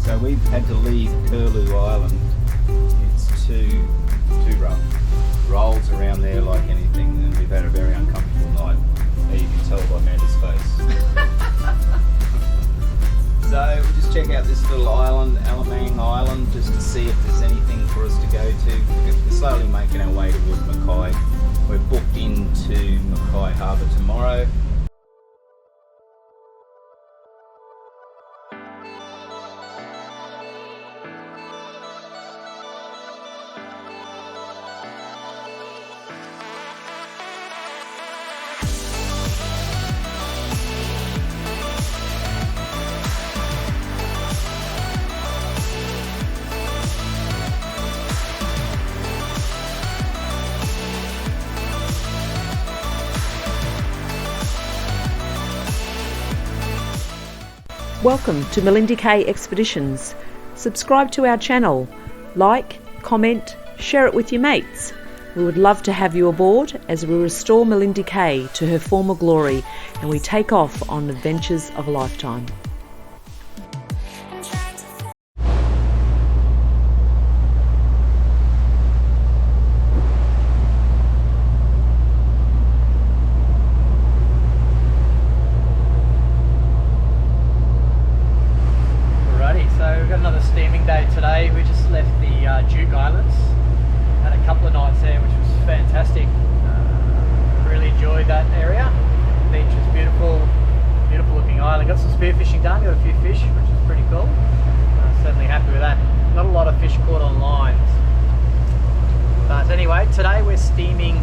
So we've had to leave Curlew Island. It's too rough. Rolls around there like anything, and we've had a very uncomfortable night. You can tell by Amanda's face. So we'll just check out this little island, Alamang Island, just to see if there's anything for us to go to. We're slowly making our way towards Mackay. We're booked into Mackay Harbour tomorrow. Welcome to Malindi K Expeditions. Subscribe to our channel, like, comment, share it with your mates. We would love to have you aboard as we restore Malindi K to her former glory and we take off on adventures of a lifetime. Today we just left the Duke Islands, had a couple of nights there which was fantastic. Really enjoyed that area. The beach was beautiful looking island. Got some spearfishing done, got a few fish which was pretty cool. Certainly happy with that. Not a lot of fish caught on lines. But anyway, today we're steaming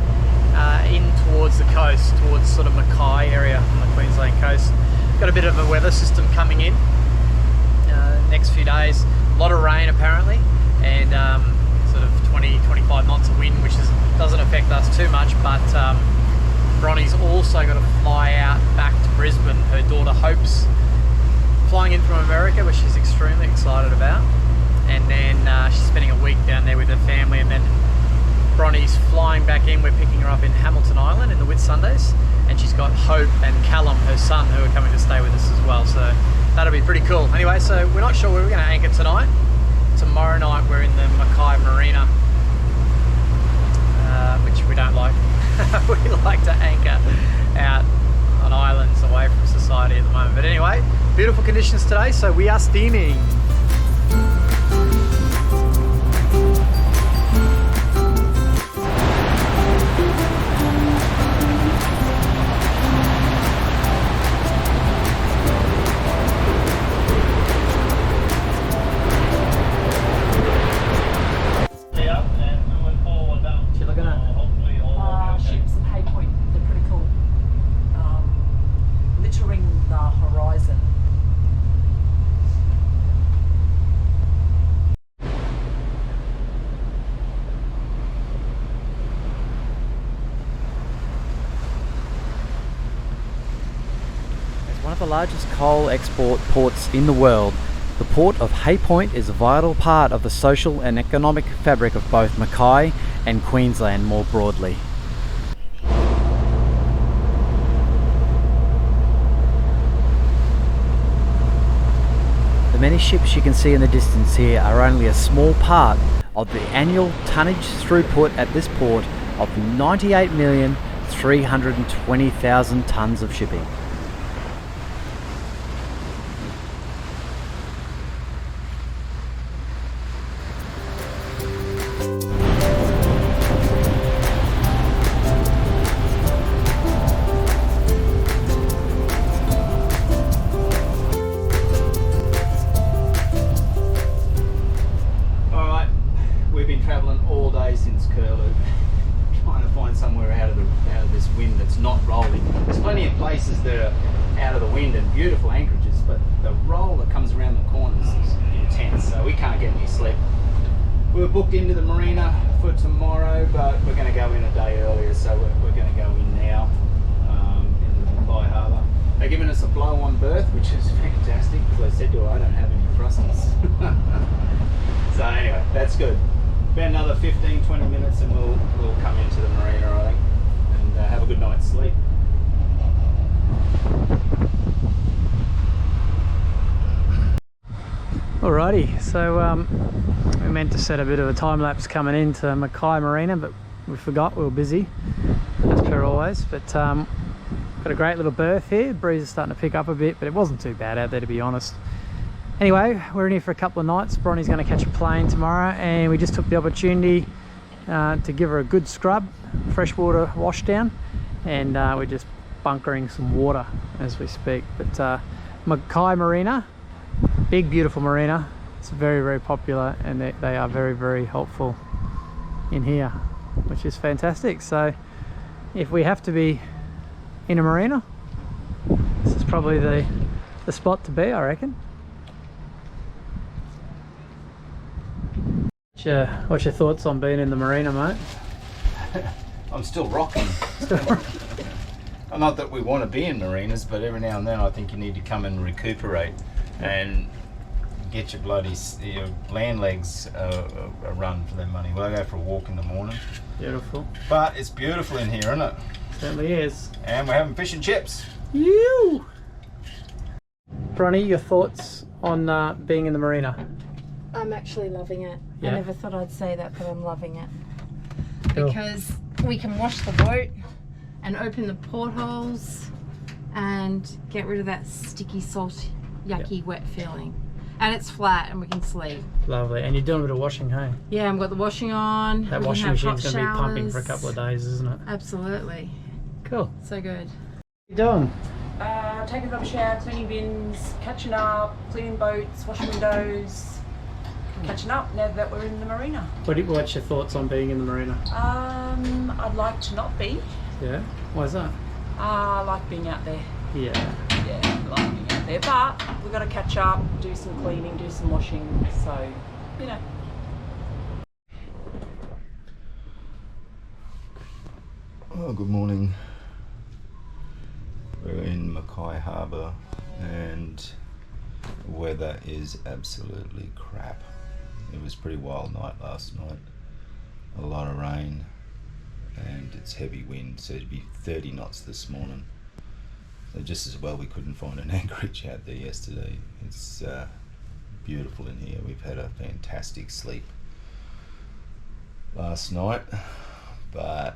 in towards the coast, towards sort of Mackay area on the Queensland coast. Got a bit of a weather system coming in next few days. A lot of rain apparently, and sort of 20-25 knots of wind, which doesn't affect us too much, but Bronny's also got to fly out back to Brisbane. Her daughter Hope's flying in from America, which she's extremely excited about, and then she's spending a week down there with her family, and then Bronny's flying back in. We're picking her up in Hamilton Island in the Whitsundays, and she's got Hope and Callum, her son, who are coming to stay with us as well, so that'll be pretty cool. Anyway, so we're not sure where we're going to anchor tonight. Tomorrow night we're in the Mackay Marina, which we don't like. We like to anchor out on islands away from society at the moment. But anyway, beautiful conditions today, so we are steaming. One of the largest coal export ports in the world, the port of Hay Point is a vital part of the social and economic fabric of both Mackay and Queensland more broadly. The many ships you can see in the distance here are only a small part of the annual tonnage throughput at this port of 98,320,000 tonnes of shipping. Travelling all day since Curlew, trying to find somewhere out of this wind that's not rolling. There's plenty of places that are out of the wind and beautiful anchorages, but the roll that comes around the corners is intense, so we can't get any sleep. We were booked into the Marina for tomorrow, but we're going to go in a day earlier, so we're going to go in now into the Mackay Harbour. They're giving us a blow-on berth, which is fantastic, because I said to her, I don't have any thrusters. So anyway, that's good. About another 15-20 minutes and we'll come into the marina, I think, and have a good night's sleep. Alrighty, so we meant to set a bit of a time lapse coming into Mackay Marina, but we forgot, we were busy, as per always. But got a great little berth here. The breeze is starting to pick up a bit, but it wasn't too bad out there, to be honest. Anyway, we're in here for a couple of nights. Bronny's going to catch a plane tomorrow, and we just took the opportunity to give her a good scrub, freshwater wash down, and we're just bunkering some water as we speak. But Mackay Marina, big beautiful marina, it's very, very popular, and they are very, very helpful in here, which is fantastic. So if we have to be in a marina, this is probably the spot to be, I reckon. What's your thoughts on being in the marina, mate? I'm still rocking. Not that we want to be in marinas, but every now and then I think you need to come and recuperate and get your bloody land legs a run for their money. Well, I go for a walk in the morning. Beautiful. But it's beautiful in here, isn't it? Certainly is. And we're having fish and chips. You. Bronny, your thoughts on being in the marina? I'm actually loving it. Yeah. I never thought I'd say that, but I'm loving it. Cool. Because we can wash the boat and open the portholes and get rid of that sticky, salty, yucky, wet feeling. And it's flat and we can sleep. Lovely. And you're doing a bit of washing, hey? Yeah, I've got the washing on. That we washing can have machine's going to be hot pumping for a showers. couple of days, isn't it? Absolutely. Cool. So good. What are you doing? Taking a shower, cleaning bins, catching up, cleaning boats, washing windows, catching up now that we're in the marina. What's your thoughts on being in the marina? I'd like to not be. Yeah? Why is that? I like being out there. Yeah. Yeah, I like being out there. But we've got to catch up, do some cleaning, do some washing. So, you know. Oh, good morning. We're in Mackay Harbour and the weather is absolutely crap. It was a pretty wild night last night. A lot of rain and it's heavy wind, so it'd be 30 knots this morning. So just as well we couldn't find an anchorage out there yesterday. It's beautiful in here. We've had a fantastic sleep last night, but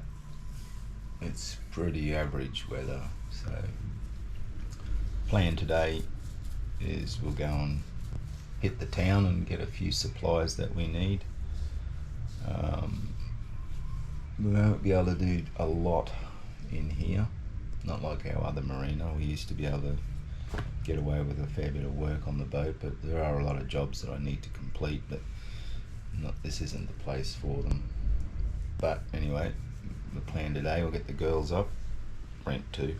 it's pretty average weather. So plan today is we'll go and hit the town and get a few supplies that we need. We won't be able to do a lot in here, not like our other marina. We used to be able to get away with a fair bit of work on the boat, but there are a lot of jobs that I need to complete, but this isn't the place for them. But anyway, the plan today, we'll get the girls up, Brent too,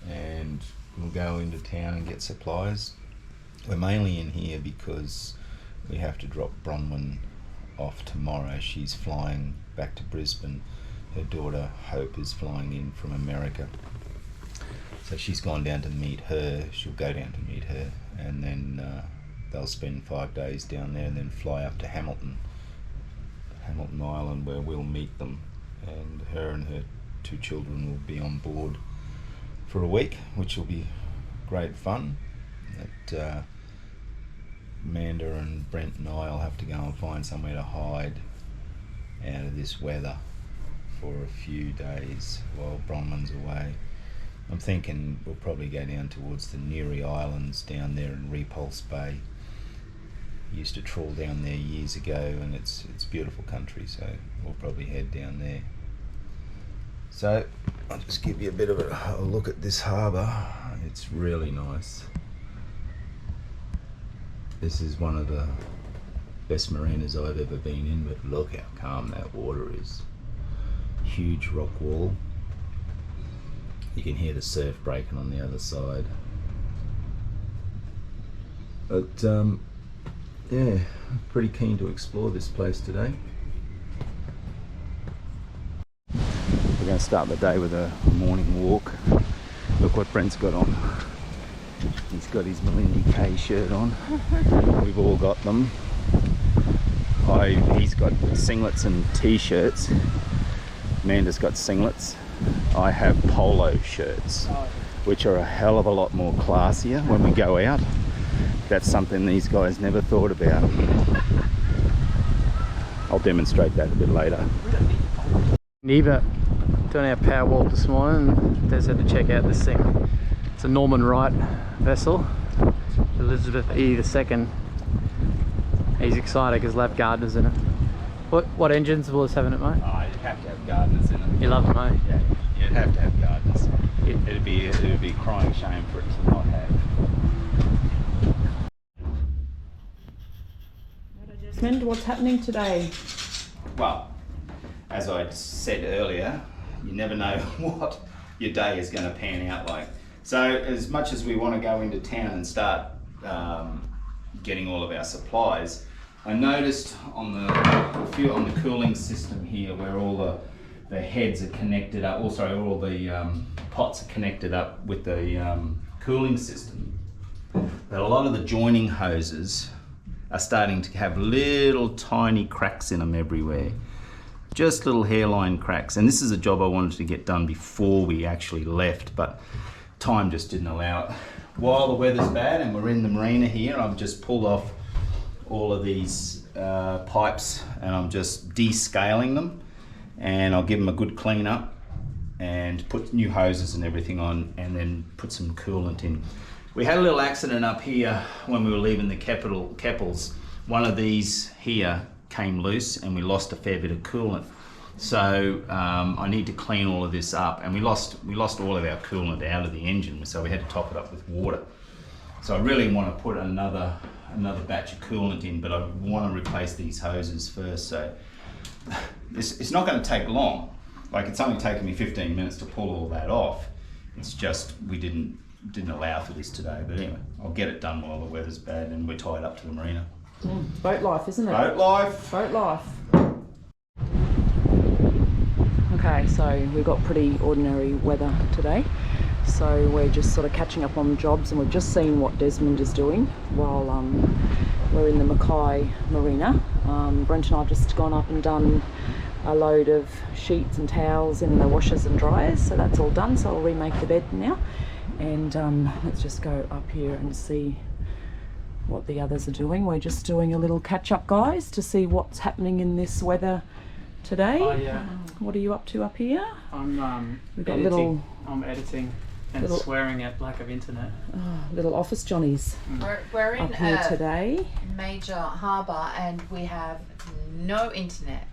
and we'll go into town and get supplies. We're mainly in here because we have to drop Bronwyn off tomorrow. She's flying back to Brisbane. Her daughter Hope is flying in from America, so she's gone down to meet her. She'll go down to meet her, and then they'll spend 5 days down there and then fly up to Hamilton Island, where we'll meet them, and her 2 children will be on board for a week, which will be great fun. Amanda and Brent and I will have to go and find somewhere to hide out of this weather for a few days while Bronwyn's away. I'm thinking we'll probably go down towards the Neary Islands down there in Repulse Bay. Used to trawl down there years ago, and it's beautiful country, so we'll probably head down there. So I'll just give you a bit of a look at this harbour. It's really nice. This is one of the best marinas I've ever been in, but look how calm that water is. Huge rock wall. You can hear the surf breaking on the other side. But yeah, I'm pretty keen to explore this place today. We're going to start the day with a morning walk. Look what Brent's got on. He's got his Malindi K shirt on. We've all got them. He's got singlets and t-shirts. Amanda's got singlets. I have polo shirts, which are a hell of a lot more classier when we go out. That's something these guys never thought about. I'll demonstrate that a bit later. Neva doing our power walk this morning. Des had to check out this thing. It's a Norman Wright vessel, Elizabeth E. II. He's excited because they'll have gardeners in it. What engines will this have in it, mate? Oh, you'd have to have gardeners in it. You love them, mate? Yeah, you'd have to have gardeners. It'd be a crying shame for it to not have. Desmond, what's happening today? Well, as I said earlier, you never know what your day is going to pan out like. So as much as we want to go into town and start getting all of our supplies, I noticed on the cooling system here where all the heads are connected up, also all the pots are connected up with the cooling system, that a lot of the joining hoses are starting to have little tiny cracks in them everywhere. Just little hairline cracks. And this is a job I wanted to get done before we actually left, but time just didn't allow it. While the weather's bad and we're in the marina here, I've just pulled off all of these pipes and I'm just descaling them, and I'll give them a good clean up and put new hoses and everything on, and then put some coolant in. We had a little accident up here when we were leaving the Keppels. One of these here came loose and we lost a fair bit of coolant. So I need to clean all of this up, and we lost all of our coolant out of the engine, so we had to top it up with water. So I really want to put another batch of coolant in, but I want to replace these hoses first. So it's not going to take long. Like, it's only taken me 15 minutes to pull all that off. It's just we didn't allow for this today. But anyway, I'll get it done while the weather's bad and we're tied up to the marina. Boat life, isn't it? Boat life. Boat life. Okay, so we've got pretty ordinary weather today. So we're just sort of catching up on jobs, and we've just seen what Desmond is doing while we're in the Mackay Marina. Brent and I have just gone up and done a load of sheets and towels in the washers and dryers, so that's all done. So I'll remake the bed now, and let's just go up here and see what the others are doing. We're just doing a little catch-up, guys, to see what's happening in this weather today. What are you up to up here? I'm We've got editing. I'm editing and little- swearing at lack of internet. Little office Johnnies We're in up here a today. major harbour and we have no internet.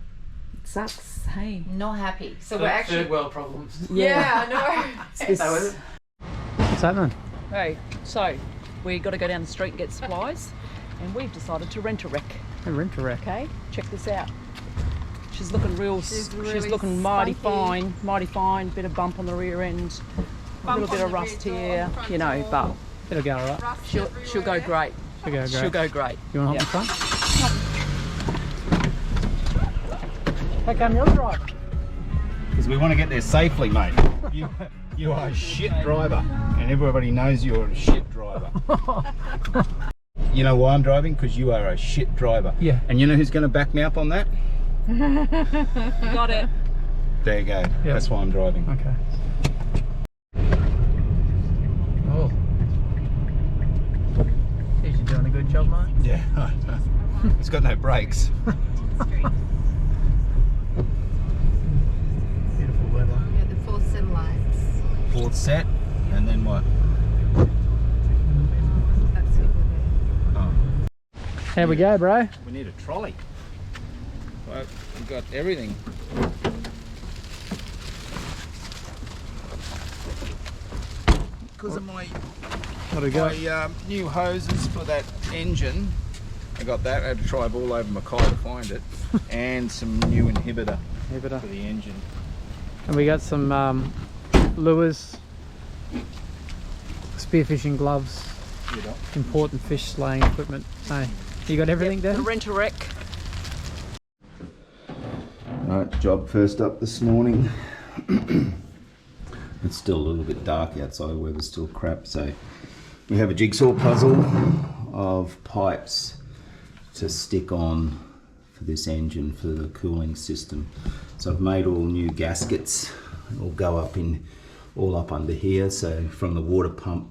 It sucks, hey. Not happy. So we're actually. Third world problems. Yeah, I know. This- What's happening? Hey, so we got to go down the street and get supplies, and we've decided to rent a wreck. Rent a wreck. Okay, check this out. She's looking real. She's She's really looking mighty spunky. fine. Bit of bump on the rear end, a Bump little bit on of the rust rear door, here, front you know. door. But It'll go alright. she'll go great. She'll go great. She'll go great. You want to Yeah. hop in front? How come you're the driver? Because we want to get there safely, mate. You are a shit driver, and everybody knows you're a shit driver. You know why I'm driving? Because you are a shit driver. Yeah. And you know who's going to back me up on that? Got it. There you go. That's why I'm driving. Okay. Oh. Geez, you're doing a good job, mate. Yeah. It's got no brakes. Beautiful weather. We had the 4 satellites. Fourth set, and then what? That's it. Oh. Here we go, bro. We need a trolley. Well, we've got everything. Because of my What do we got? new hoses for that engine, I got that. I had to drive all over Mackay to find it, and some new inhibitor for the engine. And we got some lures, spearfishing gloves, important fish slaying equipment. Hey, you got everything there? The rent a wreck. Right, job first up this morning. It's still a little bit dark outside, the weather's still crap, so we have a jigsaw puzzle of pipes to stick on for this engine for the cooling system. So I've made all new gaskets. It'll go up all up under here. So from the water pump,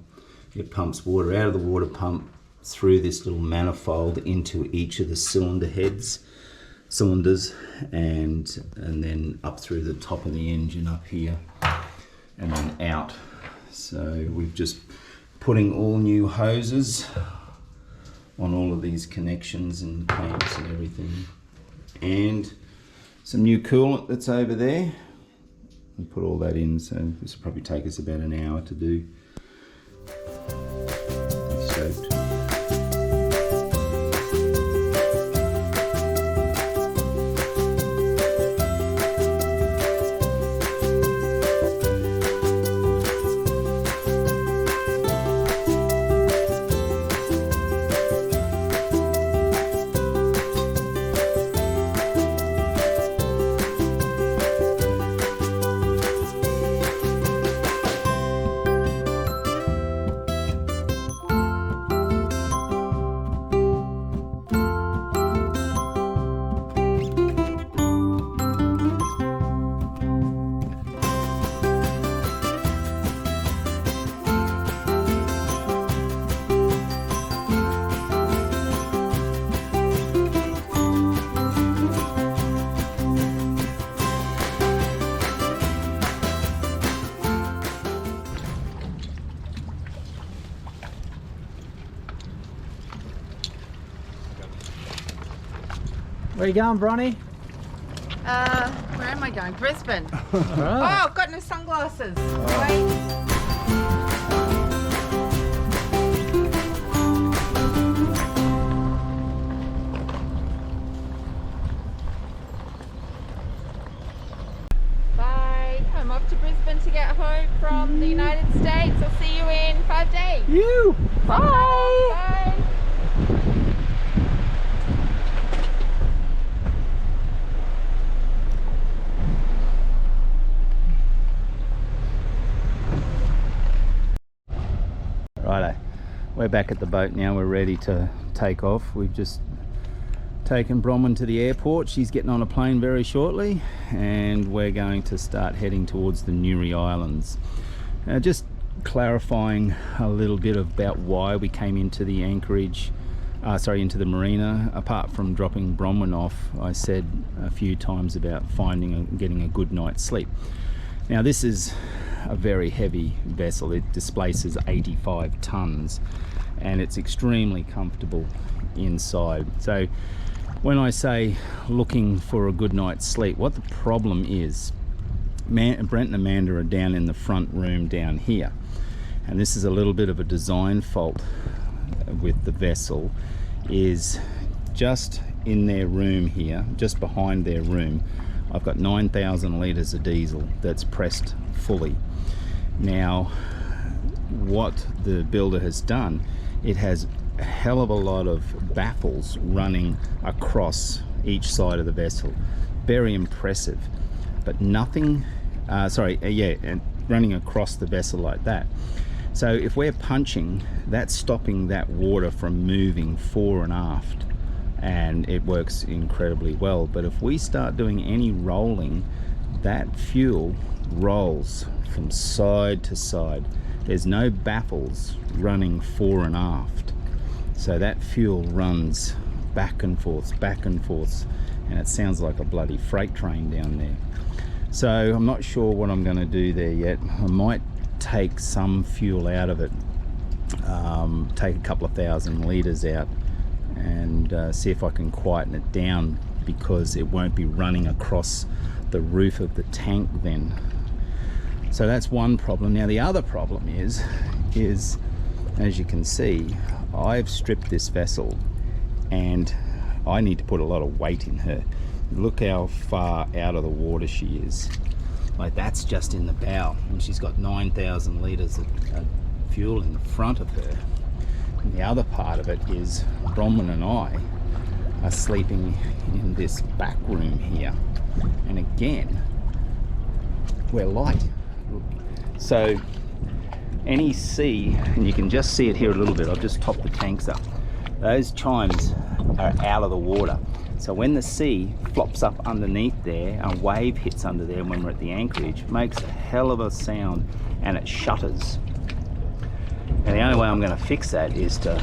it pumps water out of the water pump through this little manifold into each of the cylinders, and then up through the top of the engine up here, and then out. So we've just putting all new hoses on all of these connections and clamps and everything, and some new coolant that's over there. We'll put all that in, so this will probably take us about an hour to do. Stoked. Where you going, Bronny? Where am I going? Brisbane. Right. Oh, I've got no sunglasses. Wait. Bye. I'm off to Brisbane to get home from the United States. I'll see you in 5 days. You. Bye. Bye. Righto, we're back at the boat now. We're ready to take off. We've just taken Bronwyn to the airport. She's getting on a plane very shortly, and we're going to start heading towards the Newry Islands. Just clarifying a little bit about why we came into the anchorage, into the marina. Apart from dropping Bronwyn off, I said a few times about finding and getting a good night's sleep. Now this is a very heavy vessel. It displaces 85 tons and it's extremely comfortable inside. So when I say looking for a good night's sleep, what the problem is, Brent and Amanda are down in the front room down here, and this is a little bit of a design fault with the vessel, is just in their room here, just behind their room, I've got 9,000 litres of diesel that's pressed fully. Now, what the builder has done, it has a hell of a lot of baffles running across each side of the vessel. Very impressive, but nothing, and running across the vessel like that. So if we're punching, that's stopping that water from moving fore and aft, and it works incredibly well. But if we start doing any rolling, that fuel rolls from side to side. There's no baffles running fore and aft, so that fuel runs back and forth, and it sounds like a bloody freight train down there. So I'm not sure what I'm going to do there yet. I might take some fuel out of it, take a couple of thousand litres out, and see if I can quieten it down, because it won't be running across the roof of the tank then. So that's one problem. Now the other problem is as you can see, I've stripped this vessel and I need to put a lot of weight in her. Look how far out of the water she is. Like, that's just in the bow, and she's got 9,000 litres of fuel in the front of her. And the other part of it is Bronwyn and I are sleeping in this back room here, and again we're light. So any sea, and you can just see it here a little bit, I've just topped the tanks up, those chimes are out of the water. So when the sea flops up underneath there, a wave hits under there when we're at the anchorage, it makes a hell of a sound and it shutters. And the only way I'm going to fix that is to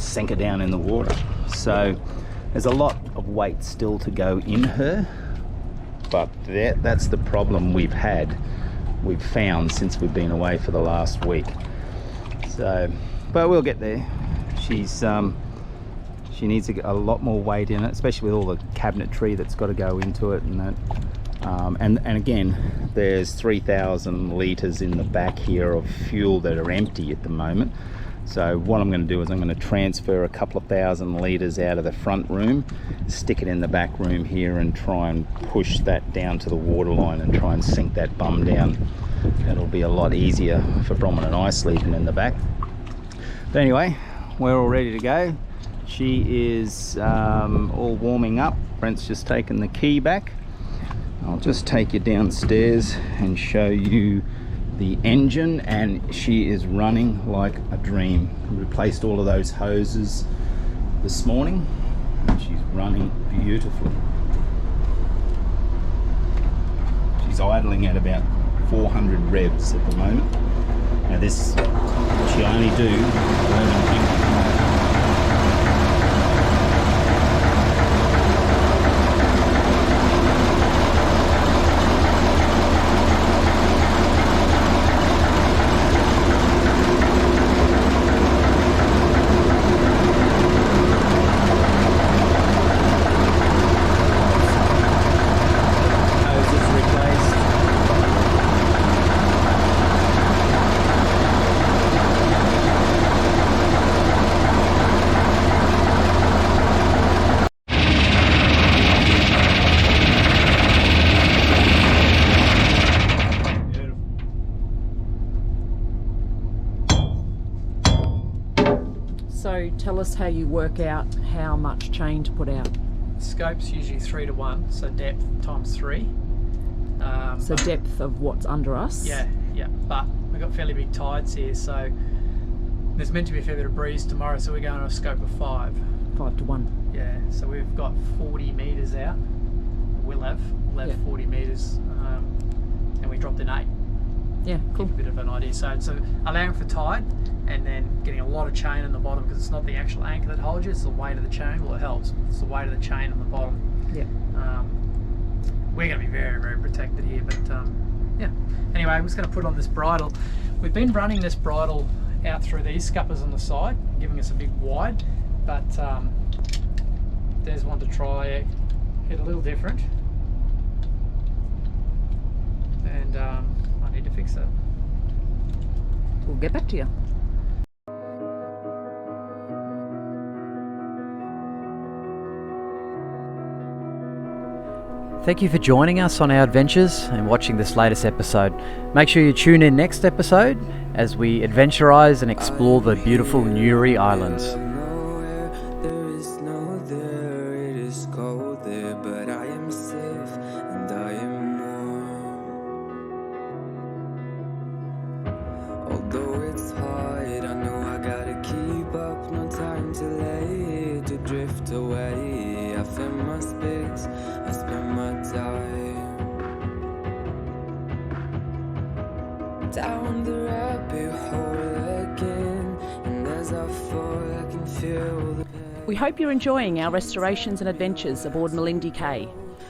sink her down in the water. So there's a lot of weight still to go in her, but that's the problem we've found since we've been away for the last week. So, but we'll get there. She needs a lot more weight in it, especially with all the cabinetry that's got to go into it and that. And again, there's 3,000 litres in the back here of fuel that are empty at the moment. So what I'm going to do is I'm going to transfer a couple of thousand litres out of the front room, stick it in the back room here, and try and push that down to the waterline and try and sink that bum down. That'll be a lot easier for Bronwyn and I sleeping in the back. But anyway, we're all ready to go. She is all warming up. Brent's just taken the key back. I'll just take you downstairs and show you the engine, and she is running like a dream. We replaced all of those hoses this morning and she's running beautifully. She's idling at about 400 revs at the moment. Now this she only do 11 So tell us how you work out how much chain to put out. Scope's usually 3 to 1, so depth times 3. So depth of what's under us? Yeah, but we've got fairly big tides here, so there's meant to be a fair bit of breeze tomorrow, so we're going on a scope of 5. 5 to 1. Yeah, so we've got 40 metres out. We'll have 40 metres, and we dropped in 8. Yeah, cool. Give a bit of an idea. So allowing for tide, and then getting a lot of chain on the bottom, because it's not the actual anchor that holds you, it's the weight of the chain. Well, it helps. It's the weight of the chain on the bottom. Yeah. We're going to be very, very protected here, but yeah. Anyway, I'm just going to put on this bridle. We've been running this bridle out through these scuppers on the side, giving us a big wide, but there's one to try it a little different, and I need to fix it. We'll get back to you. Thank you for joining us on our adventures and watching this latest episode. Make sure you tune in next episode as we adventurize and explore the beautiful Newry Islands. Although it's hard, I know I gotta keep up. No time to lay to drift away. I fill my space, I spend my time down the rabbit hole again. And as I fall, I can feel the pain. We hope you're enjoying our restorations and adventures aboard Malindi K.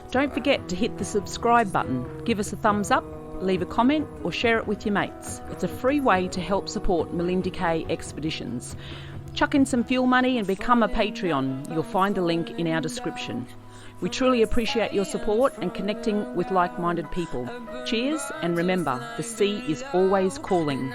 Don't forget to hit the subscribe button, give us a thumbs up, leave a comment or share it with your mates. It's a free way to help support Malindi K Expeditions. Chuck in some fuel money and become a Patreon. You'll find the link in our description. We truly appreciate your support and connecting with like-minded people. Cheers, and remember, the sea is always calling.